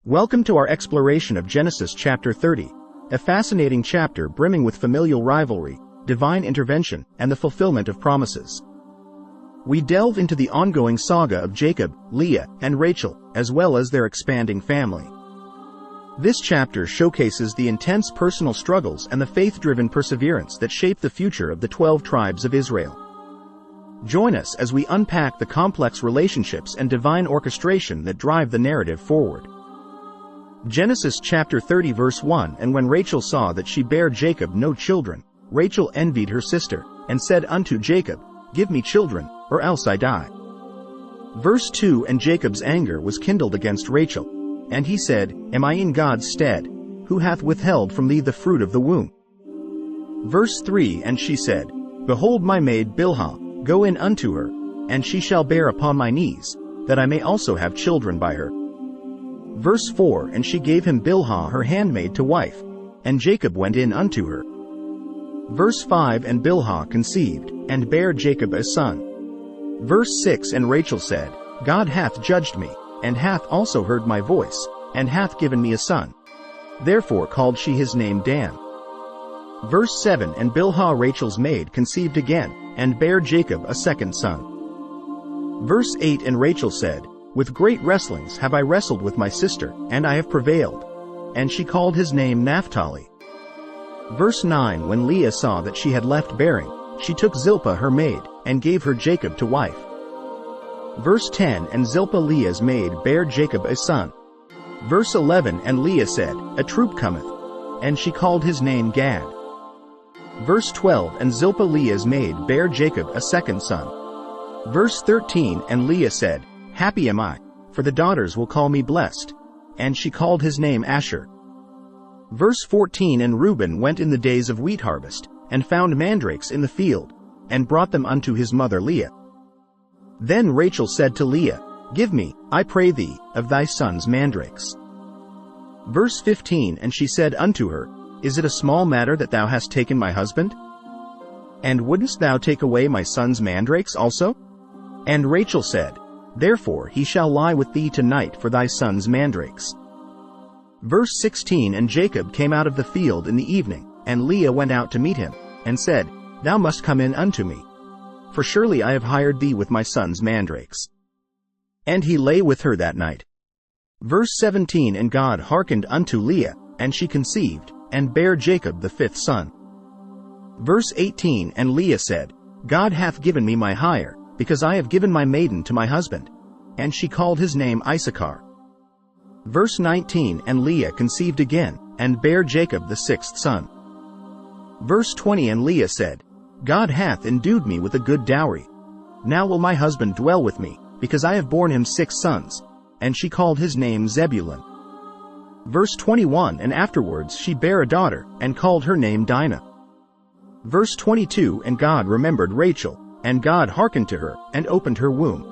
Welcome to our exploration of Genesis chapter 30, a fascinating chapter brimming with familial rivalry, divine intervention, and the fulfillment of promises. We delve into the ongoing saga of Jacob, Leah, and Rachel, as well as their expanding family. This chapter showcases the intense personal struggles and the faith-driven perseverance that shape the future of the 12 tribes of Israel. Join us as we unpack the complex relationships and divine orchestration that drive the narrative forward. Genesis chapter 30 verse 1 And when Rachel saw that she bare Jacob no children, Rachel envied her sister, and said unto Jacob, Give me children, or else I die. Verse 2 And Jacob's anger was kindled against Rachel, and he said, Am I in God's stead, who hath withheld from thee the fruit of the womb? Verse 3 And she said, Behold my maid Bilhah, go in unto her, and she shall bear upon my knees, that I may also have children by her. Verse 4 And she gave him Bilhah her handmaid to wife, and Jacob went in unto her. Verse 5 And Bilhah conceived, and bare Jacob a son. Verse 6 And Rachel said, God hath judged me, and hath also heard my voice, and hath given me a son. Therefore called she his name Dan. Verse 7 And Bilhah Rachel's maid conceived again, and bare Jacob a second son. Verse 8 And Rachel said, With great wrestlings have I wrestled with my sister, and I have prevailed. And she called his name Naphtali. Verse 9 When Leah saw that she had left bearing, she took Zilpah her maid, and gave her Jacob to wife. Verse 10 And Zilpah Leah's maid bare Jacob a son. Verse 11 And Leah said, A troop cometh. And she called his name Gad. Verse 12 And Zilpah Leah's maid bare Jacob a second son. Verse 13 And Leah said, Happy am I, for the daughters will call me blessed. And she called his name Asher. Verse 14 And Reuben went in the days of wheat harvest, and found mandrakes in the field, and brought them unto his mother Leah. Then Rachel said to Leah, Give me, I pray thee, of thy son's mandrakes. Verse 15 And she said unto her, Is it a small matter that thou hast taken my husband? And wouldst thou take away my son's mandrakes also? And Rachel said, Therefore he shall lie with thee tonight for thy son's mandrakes. Verse 16 And Jacob came out of the field in the evening, and Leah went out to meet him, and said, Thou must come in unto me, for surely I have hired thee with my son's mandrakes. And he lay with her that night. Verse 17 And God hearkened unto Leah, and she conceived, and bare Jacob the fifth son. Verse 18 And Leah said, God hath given me my hire, because I have given my maiden to my husband. And she called his name Issachar. Verse 19 And Leah conceived again, and bare Jacob the sixth son. Verse 20 And Leah said, God hath endued me with a good dowry. Now will my husband dwell with me, because I have borne him 6 sons. And she called his name Zebulun. Verse 21 And afterwards she bare a daughter, and called her name Dinah. Verse 22 And God remembered Rachel, and God hearkened to her, and opened her womb.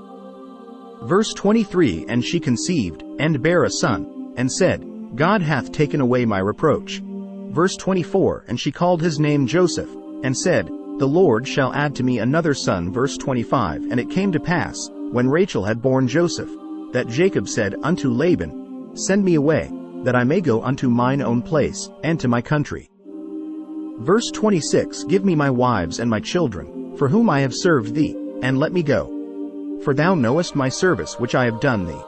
Verse 23 And she conceived, and bare a son, and said, God hath taken away my reproach. Verse 24 And she called his name Joseph, and said, The Lord shall add to me another son. Verse 25 And it came to pass, when Rachel had borne Joseph, that Jacob said unto Laban, Send me away, that I may go unto mine own place, and to my country. Verse 26 Give me my wives and my children, for whom I have served thee, and let me go. For thou knowest my service which I have done thee.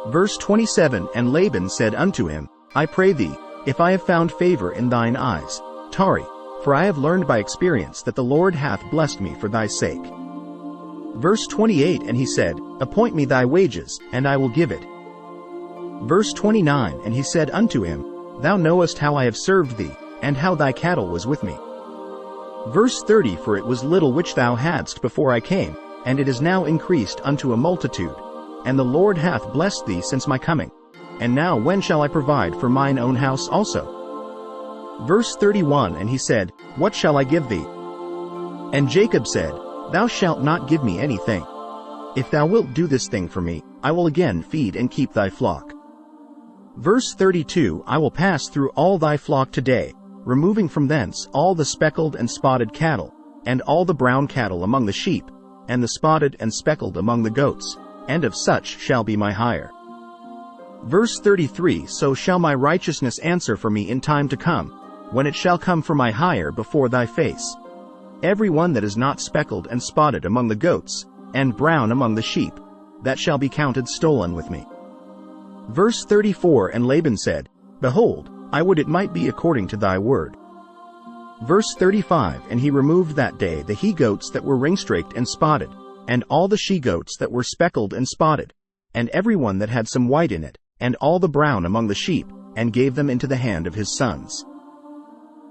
Verse 27 And Laban said unto him, I pray thee, if I have found favor in thine eyes, tarry, for I have learned by experience that the Lord hath blessed me for thy sake. Verse 28 And he said, Appoint me thy wages, and I will give it. Verse 29 And he said unto him, Thou knowest how I have served thee, and how thy cattle was with me. Verse 30 For it was little which thou hadst before I came, and it is now increased unto a multitude. And the Lord hath blessed thee since my coming. And now when shall I provide for mine own house also? Verse 31 And he said, What shall I give thee? And Jacob said, Thou shalt not give me anything. If thou wilt do this thing for me, I will again feed and keep thy flock. Verse 32 I will pass through all thy flock today, removing from thence all the speckled and spotted cattle, and all the brown cattle among the sheep, and the spotted and speckled among the goats, and of such shall be my hire. Verse 33, So shall my righteousness answer for me in time to come, when it shall come for my hire before thy face. Every one that is not speckled and spotted among the goats, and brown among the sheep, that shall be counted stolen with me. Verse 34, And Laban said, Behold, I would it might be according to thy word. Verse 35, And he removed that day the he-goats that were ring-straked and spotted, and all the she-goats that were speckled and spotted, and every one that had some white in it, and all the brown among the sheep, and gave them into the hand of his sons.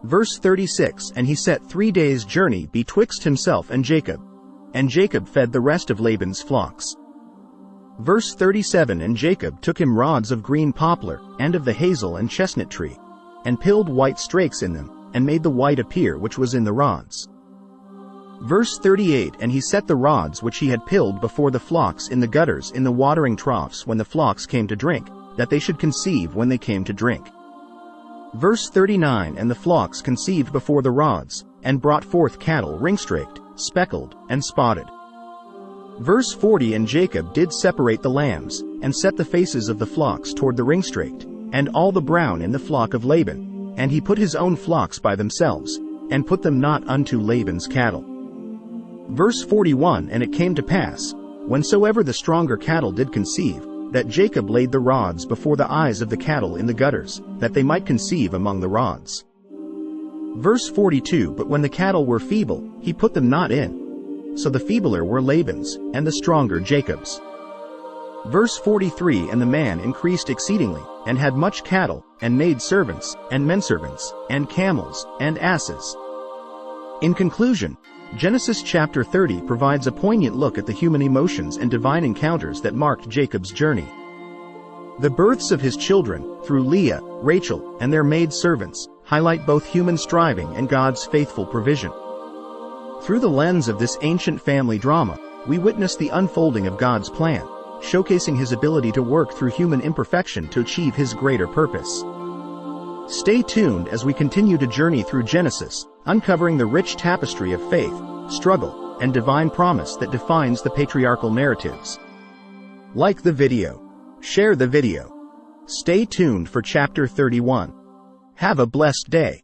Verse 36, And he set 3 days' journey betwixt himself and Jacob fed the rest of Laban's flocks. Verse 37, And Jacob took him rods of green poplar, and of the hazel and chestnut tree, and pilled white strakes in them, and made the white appear which was in the rods. Verse 38, And he set the rods which he had pilled before the flocks in the gutters in the watering troughs when the flocks came to drink, that they should conceive when they came to drink. Verse 39, And the flocks conceived before the rods, and brought forth cattle ring-straked, speckled, and spotted. Verse 40, And Jacob did separate the lambs, and set the faces of the flocks toward the ring-straked, and all the brown in the flock of Laban, and he put his own flocks by themselves, and put them not unto Laban's cattle. Verse 41, And it came to pass, whensoever the stronger cattle did conceive, that Jacob laid the rods before the eyes of the cattle in the gutters, that they might conceive among the rods. Verse 42, But when the cattle were feeble, he put them not in. So the feebler were Laban's, and the stronger Jacob's. Verse 43, And the man increased exceedingly, and had much cattle, and maidservants, and menservants, and camels, and asses. In conclusion, Genesis chapter 30 provides a poignant look at the human emotions and divine encounters that marked Jacob's journey. The births of his children, through Leah, Rachel, and their maidservants, highlight both human striving and God's faithful provision. Through the lens of this ancient family drama, we witness the unfolding of God's plan, showcasing his ability to work through human imperfection to achieve his greater purpose. Stay tuned as we continue to journey through Genesis, uncovering the rich tapestry of faith, struggle, and divine promise that defines the patriarchal narratives. Like the video. Share the video. Stay tuned for chapter 31. Have a blessed day.